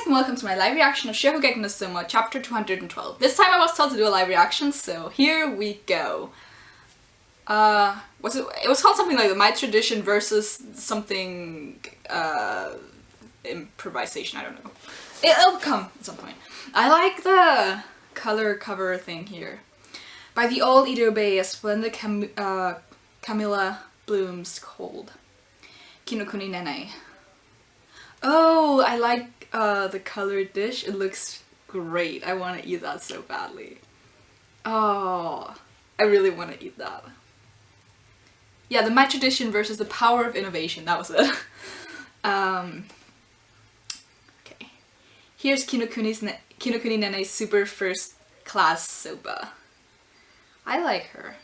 and welcome to my live reaction of Shokugeki no Soma, chapter 212. This time I was told to do a live reaction, so here we go. It was called something like My Tradition versus something, improvisation, I don't know. It'll come at some point. I like the color cover thing here. By the old Edo Bay, a splendid Camilla blooms cold. Kinokuni Nene. Oh, I like the colored dish. It looks great. I want to eat that so badly. Oh, I really want to eat that. Yeah, the My Tradition versus the Power of Innovation. That was it. Okay. Here's Kinokuni Nene's super first class soba. I like her.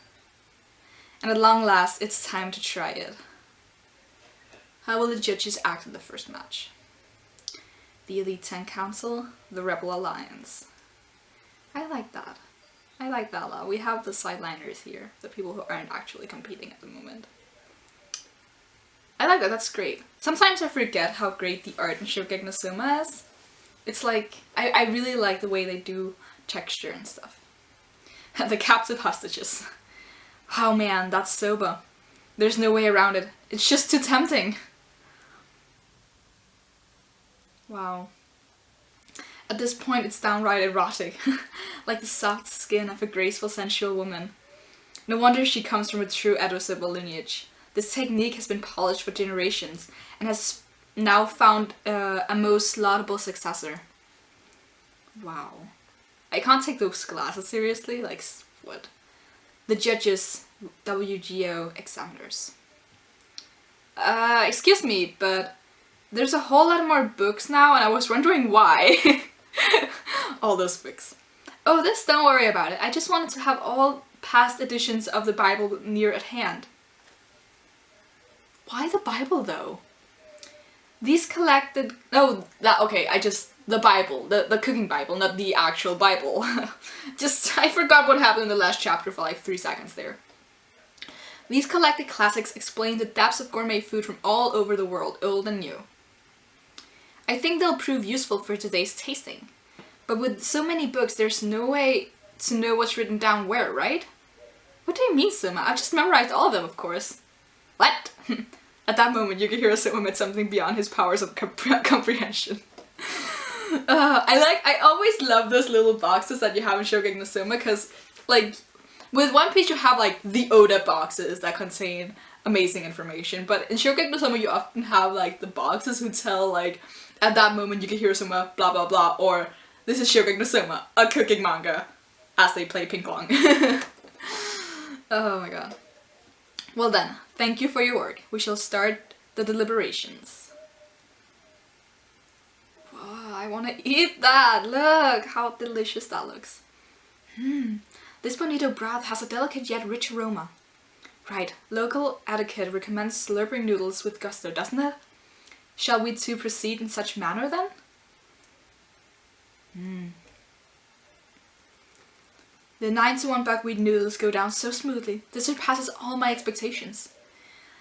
And at long last, it's time to try it. How will the judges act in the first match? The Elite 10 Council, the Rebel Alliance. I like that. I like that a lot. We have the sideliners here, the people who aren't actually competing at the moment. I like that, that's great. Sometimes I forget how great the art in Shokugeki no Soma is. It's like, I really like the way they do texture and stuff. The captive hostages. Oh man, that's soba. There's no way around it. It's just too tempting. Wow. At this point it's downright erotic, like the soft skin of a graceful, sensual woman. No wonder she comes from a true Edo soba lineage. This technique has been polished for generations and has now found a most laudable successor. Wow. I can't take those glasses seriously, like what? The judges, WGO examiners. Excuse me, but there's a whole lot more books now and I was wondering why. All those books. Oh, this, don't worry about it. I just wanted to have all past editions of the Bible near at hand. Why the Bible though? These collected... Oh, okay, the Bible. The cooking Bible, not the actual Bible. I forgot what happened in the last chapter for like 3 seconds there. These collected classics explain the depths of gourmet food from all over the world, old and new. I think they'll prove useful for today's tasting. But with so many books, there's no way to know what's written down where, right? What do you mean, Soma? I've just memorized all of them, of course. What? At that moment, Yukihiro Soma met something beyond his powers of comprehension. I always love those little boxes that you have in Shokugeki no Soma, because, like, with One Piece you have, like, the Oda boxes that contain amazing information, but in Shokugeki no Soma you often have, like, the boxes who tell, like, at that moment Yukihiro Soma, blah blah blah, or this is Shokugeki no Soma, a cooking manga, as they play ping pong. Oh my god. Well then, thank you for your work. We shall start the deliberations. Wow, I want to eat that! Look how delicious that looks. This bonito broth has a delicate yet rich aroma. Right, local etiquette recommends slurping noodles with gusto, doesn't it? Shall we too proceed in such manner then? The 9-to-1 buckwheat noodles go down so smoothly, this surpasses all my expectations.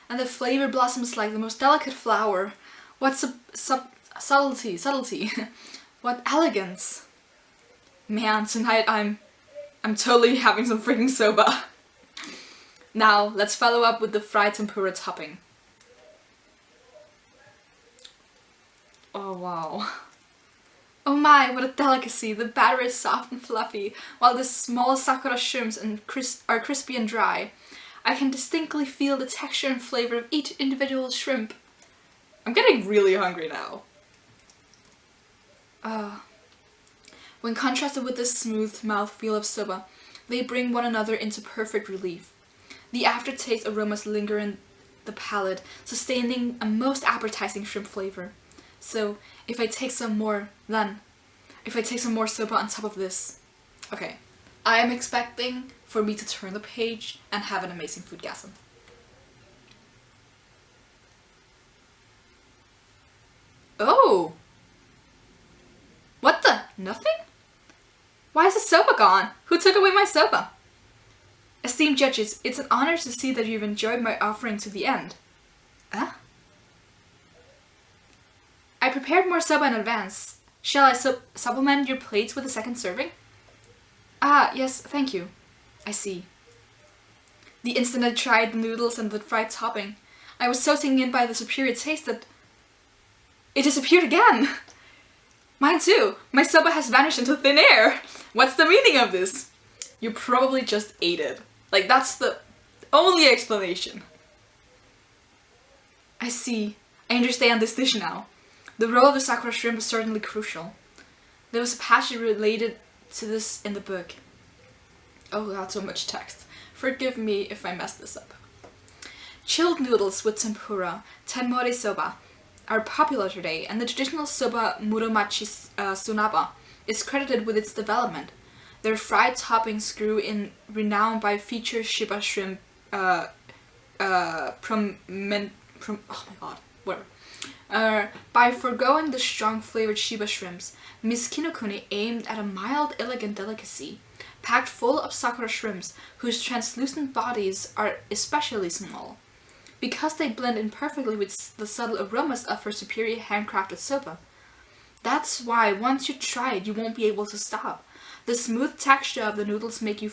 And the flavor blossoms like the most delicate flower. What subtlety. What elegance. Man, tonight I'm totally having some freaking soba. Now, let's follow up with the fried tempura topping. Oh wow. Oh my, what a delicacy! The batter is soft and fluffy, while the small sakura shrimps are crispy and dry. I can distinctly feel the texture and flavor of each individual shrimp. I'm getting really hungry now. When contrasted with the smooth mouthfeel of soba, they bring one another into perfect relief. The aftertaste aromas linger in the palate, sustaining a most appetizing shrimp flavor. So, if I take some more soba on top of this... Okay, I am expecting for me to turn the page and have an amazing foodgasm. Oh! What the? Nothing? Why is the soba gone? Who took away my soba? Esteemed judges, it's an honor to see that you've enjoyed my offering to the end. Huh? I prepared more soba in advance, Shall I supplement your plates with a second serving? Ah, yes, thank you. I see. The instant I tried the noodles and the fried topping, I was so taken in by the superior taste that it disappeared again. Mine too. My soba has vanished into thin air. What's the meaning of this? You probably just ate it. Like, that's the only explanation. I see. I understand this dish now. The role of the sakura shrimp is certainly crucial. There was a passage related to this in the book. Oh, that's so much text. Forgive me if I mess this up. Chilled noodles with tempura, tenmori soba, are popular today, and the traditional soba muromachi sunaba is credited with its development. Their fried toppings grew in renown by featured Shiba shrimp oh my god, whatever. By foregoing the strong flavored Shiba shrimps, Miss Kinokuni aimed at a mild, elegant delicacy, packed full of sakura shrimps whose translucent bodies are especially small. Because they blend in perfectly with the subtle aromas of her superior handcrafted soba. That's why once you try it, you won't be able to stop. The smooth texture of the noodles makes you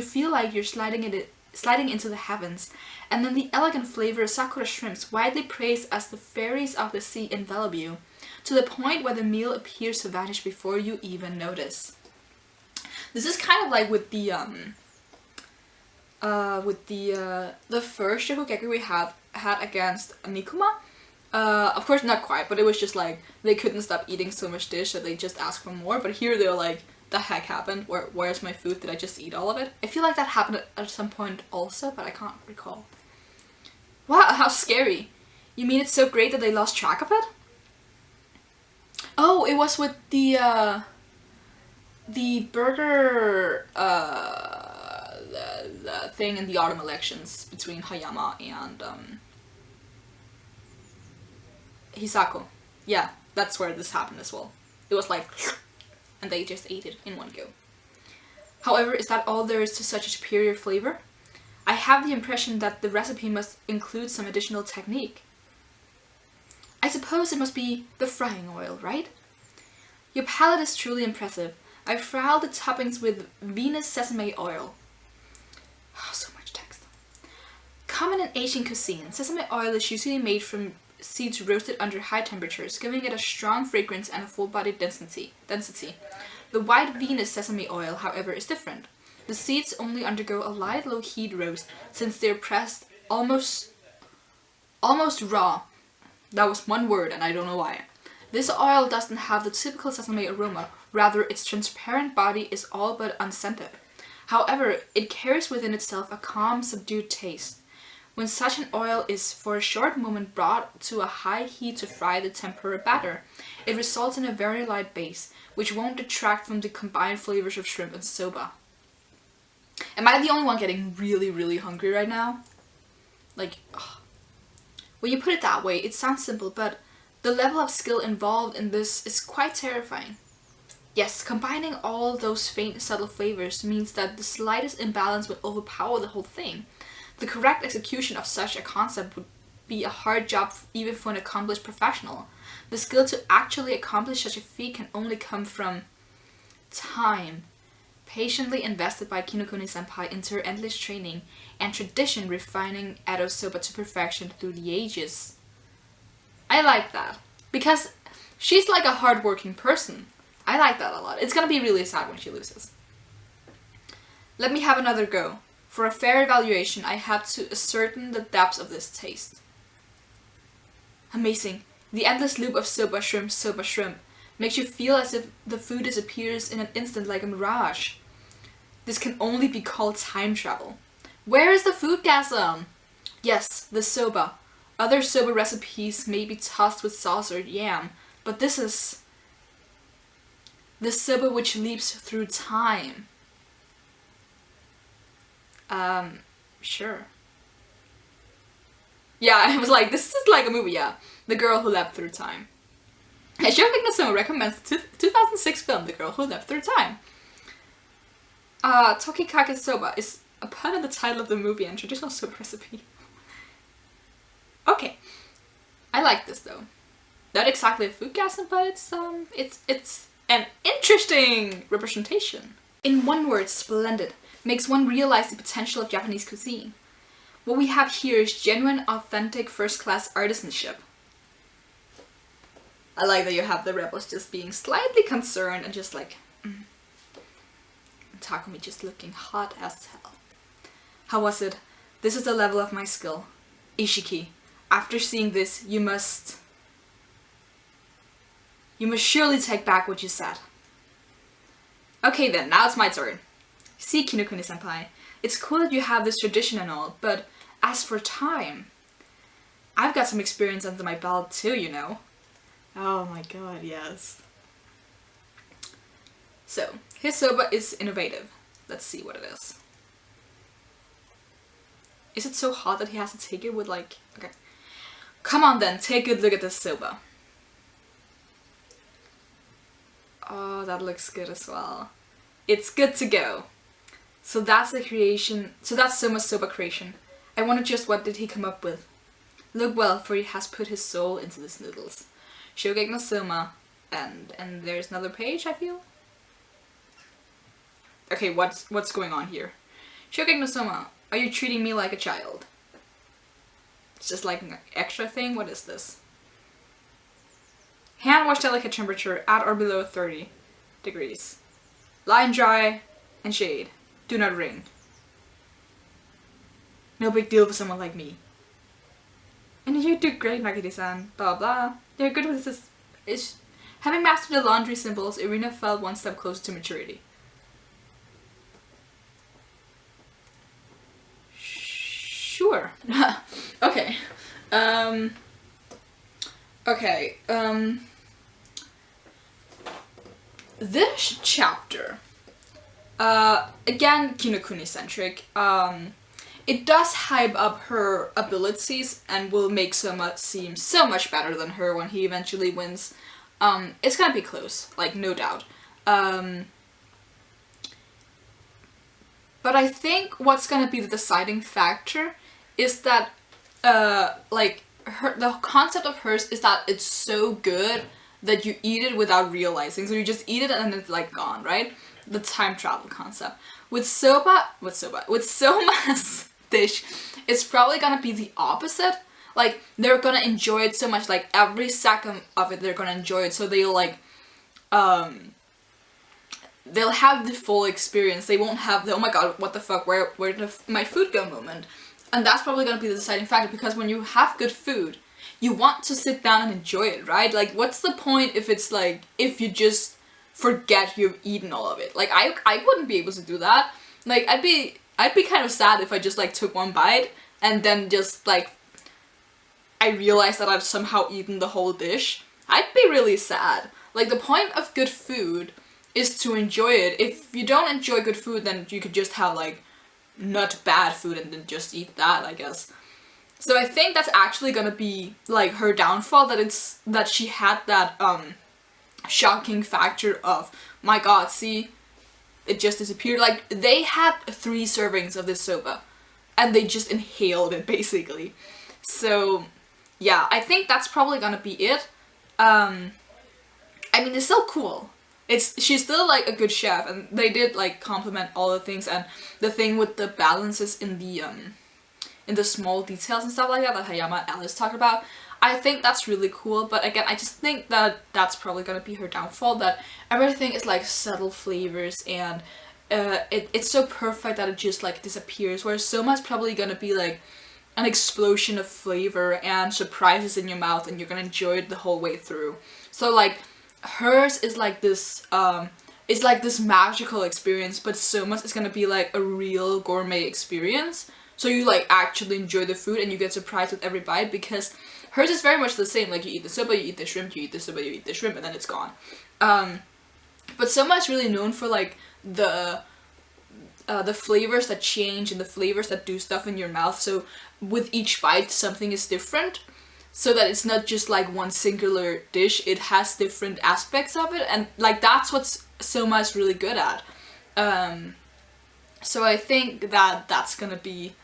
feel like you're sliding into the heavens, and then the elegant flavor of sakura shrimps, widely praised as the fairies of the sea, envelop you, to the point where the meal appears to vanish before you even notice. This is kind of like with the first Shokugeki we had against Nikuma. Of course not quite, but it was just like they couldn't stop eating so much dish that they just asked for more. But here they're like, the heck happened? Where's my food? Did I just eat all of it? I feel like that happened at some point also, but I can't recall. Wow, how scary. You mean it's so great that they lost track of it? Oh, it was with the burger the thing in the autumn elections between Hayama and Hisako. Yeah, that's where this happened as well. It was like, and they just ate it in one go. However, is that all there is to such a superior flavor? I have the impression that the recipe must include some additional technique. I suppose it must be the frying oil, right? Your palate is truly impressive. I fried the toppings with Venus sesame oil. Oh, so much text. Common in Asian cuisine, sesame oil is usually made from seeds roasted under high temperatures, giving it a strong fragrance and a full-bodied density. The white Venus sesame oil, however, is different. The seeds only undergo a light low-heat roast since they're pressed almost raw. That was one word and I don't know why. This oil doesn't have the typical sesame aroma, rather its transparent body is all but unscented. However, it carries within itself a calm, subdued taste. When such an oil is for a short moment brought to a high heat to fry the tempura batter, it results in a very light base, which won't detract from the combined flavors of shrimp and soba. Am I the only one getting really, really hungry right now? Like, ugh. When you put it that way, it sounds simple, but the level of skill involved in this is quite terrifying. Yes, combining all those faint, subtle flavors means that the slightest imbalance would overpower the whole thing. The correct execution of such a concept would be a hard job even for an accomplished professional. The skill to actually accomplish such a feat can only come from time, patiently invested by Kinokuni-senpai into her endless training, and tradition refining Edo soba to perfection through the ages. I like that, because she's like a hard-working person. I like that a lot. It's gonna be really sad when she loses. Let me have another go. For a fair evaluation, I had to ascertain the depths of this taste. Amazing. The endless loop of soba shrimp, makes you feel as if the food disappears in an instant like a mirage. This can only be called time travel. Where is the foodgasm? Yes, the soba. Other soba recipes may be tossed with sauce or yam, but this is the soba which leaps through time. Sure. Yeah, I was like, this is like a movie, yeah. The Girl Who Leapt Through Time. Shokugeki Soma recommends the 2006 film The Girl Who Leapt Through Time. Tokikake soba is a pun in the title of the movie and traditional soba recipe. Okay. I like this though. not exactly a foodgasm, but it's an interesting representation. In one word, splendid makes one realize the potential of Japanese cuisine. What we have here is genuine, authentic, first-class artisanship. I like that you have the rebels just being slightly concerned and just like, Takumi just looking hot as hell. How was it? This is the level of my skill. Ishiki, after seeing this, you must surely take back what you said. Okay then, now it's my turn. See, Kinokuni-senpai, it's cool that you have this tradition and all, but as for time, I've got some experience under my belt too, you know. Oh my god, yes. So, his soba is innovative. Let's see what it is. Is it so hot that he has to take it with like... Okay. Come on then, take a good look at this soba. Oh, that looks good as well. It's good to go. So that's the creation... So that's Soma's soba creation. I wonder just what did he come up with. Look well, for he has put his soul into these noodles. Shokugeki no Soma. And there's another page, I feel? Okay, what's going on here? Shokugeki no Soma, are you treating me like a child? It's just like an extra thing? What is this? Hand wash delicate temperature at or below 30 degrees. Line dry and shade. Do not wring. No big deal for someone like me. And you do great, Nagiti-san. Blah blah. You're good with this. Having mastered the laundry symbols, Irina felt one step closer to maturity. Sure. Okay. Okay. This chapter, again, Kinokuni-centric. It does hype up her abilities and will make Soma seem so much better than her when he eventually wins. It's gonna be close, like, no doubt. But I think what's gonna be the deciding factor is that, like, the concept of hers is that it's so good that you eat it without realizing. So you just eat it and it's like gone, right? The time travel concept. With Soma's dish, it's probably gonna be the opposite. Like, they're gonna enjoy it so much, like every second of it they're gonna enjoy it, so they'll like, they'll have the full experience. They won't have the, oh my god, what the fuck, where did my food go moment. And that's probably gonna be the deciding factor, because when you have good food, you want to sit down and enjoy it, right? Like, what's the point if it's like, if you just forget you've eaten all of it? Like, I wouldn't be able to do that. Like, I'd be kind of sad if I just like took one bite and then just like, I realized that I've somehow eaten the whole dish. I'd be really sad. Like, the point of good food is to enjoy it. If you don't enjoy good food, then you could just have like not bad food and then just eat that, I guess. So I think that's actually gonna be like her downfall, that she had that shocking factor of, my god, see, it just disappeared. Like, they had 3 servings of this soba and they just inhaled it basically. So yeah, I think that's probably gonna be it. I mean, it's still cool. She's still like a good chef, and they did like compliment all the things, and the thing with the balances in the small details and stuff like that Hayama and Alice talked about. I think that's really cool, but again, I just think that that's probably gonna be her downfall, that everything is like subtle flavors, and it's so perfect that it just like disappears, whereas Soma's probably gonna be like an explosion of flavor and surprises in your mouth, and you're gonna enjoy it the whole way through. So like, hers is like this, it's like this magical experience, but Soma's is gonna be like a real gourmet experience. So you like actually enjoy the food and you get surprised with every bite, because hers is very much the same. Like, you eat the soba, you eat the shrimp, you eat the soba, you eat the shrimp, and then it's gone. But Soma is really known for like the flavors that change and the flavors that do stuff in your mouth. So with each bite, something is different, so that it's not just like one singular dish. It has different aspects of it, and like that's what Soma is really good at. So I think that that's gonna be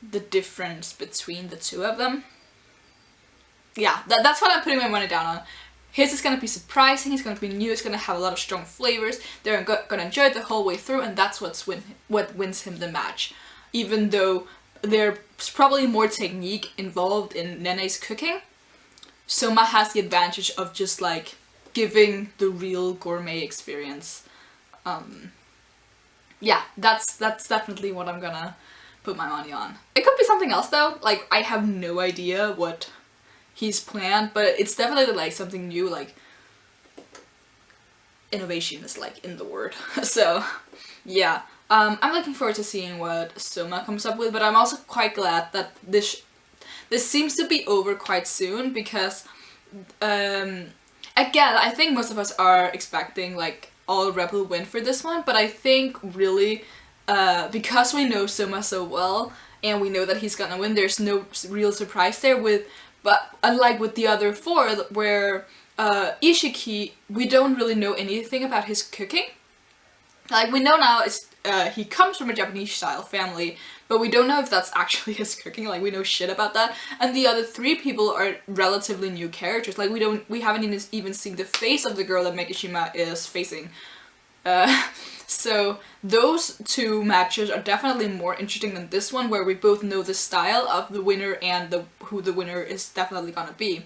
the difference between the two of them. yeah, that's what I'm putting my money down on. His is gonna be surprising, it's gonna be new, it's gonna have a lot of strong flavors, they're gonna enjoy it the whole way through, and that's what wins him the match. Even though there's probably more technique involved in Nene's cooking, Soma has the advantage of just like giving the real gourmet experience. Yeah, that's definitely what I'm gonna put my money on. It could be something else though, like I have no idea what he's planned, but it's definitely like something new, like innovation is like in the word. So yeah, I'm looking forward to seeing what Soma comes up with, but I'm also quite glad that this seems to be over quite soon, because again, I think most of us are expecting like all Rebel win for this one, but I think really because we know Soma so well and we know that he's gonna win, there's no real surprise there. But unlike with the other four, where Ishiki, we don't really know anything about his cooking. Like, we know now he comes from a Japanese style family, but we don't know if that's actually his cooking. Like, we know shit about that. And the other three people are relatively new characters. Like, we haven't even seen the face of the girl that Megashima is facing. So those two matches are definitely more interesting than this one, where we both know the style of the winner and who the winner is definitely gonna be.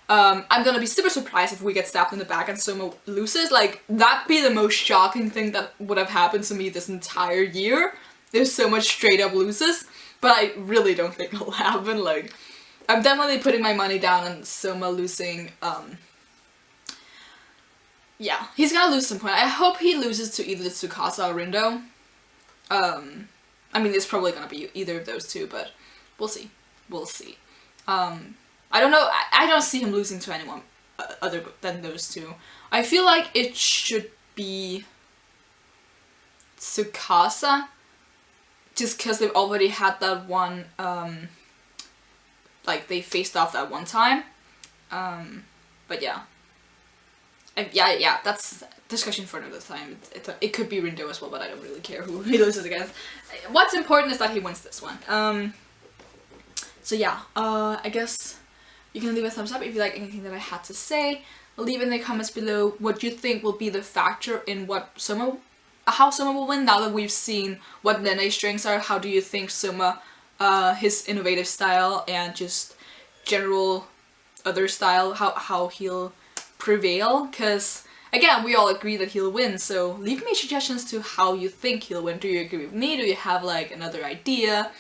I'm gonna be super surprised if we get stabbed in the back and Soma loses. Like, that'd be the most shocking thing that would have happened to me this entire year. There's so much straight up loses, but I really don't think it'll happen. Like, I'm definitely putting my money down on Soma losing. Yeah, he's gonna lose some point. I hope he loses to either Tsukasa or Rindo. I mean, it's probably gonna be either of those two, but we'll see. We'll see. I don't know, I don't see him losing to anyone other than those two. I feel like it should be Tsukasa, just because they've already had that one, like, they faced off that one time. But yeah. Yeah, that's discussion for another time. It could be Rindo as well, but I don't really care who he loses against. What's important is that he wins this one. So yeah, I guess you can leave a thumbs up if you like anything that I had to say. Leave in the comments below what you think will be the factor in how Soma will win now that we've seen what Nene's strengths are. How do you think Soma, his innovative style and just general other style, how he'll prevail? Because again, we all agree that he'll win, so leave me suggestions to how you think he'll win. Do you agree with me? Do you have like another idea?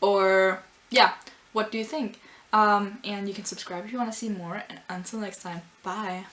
Or yeah, what do you think? And you can subscribe if you want to see more, and until next time, bye!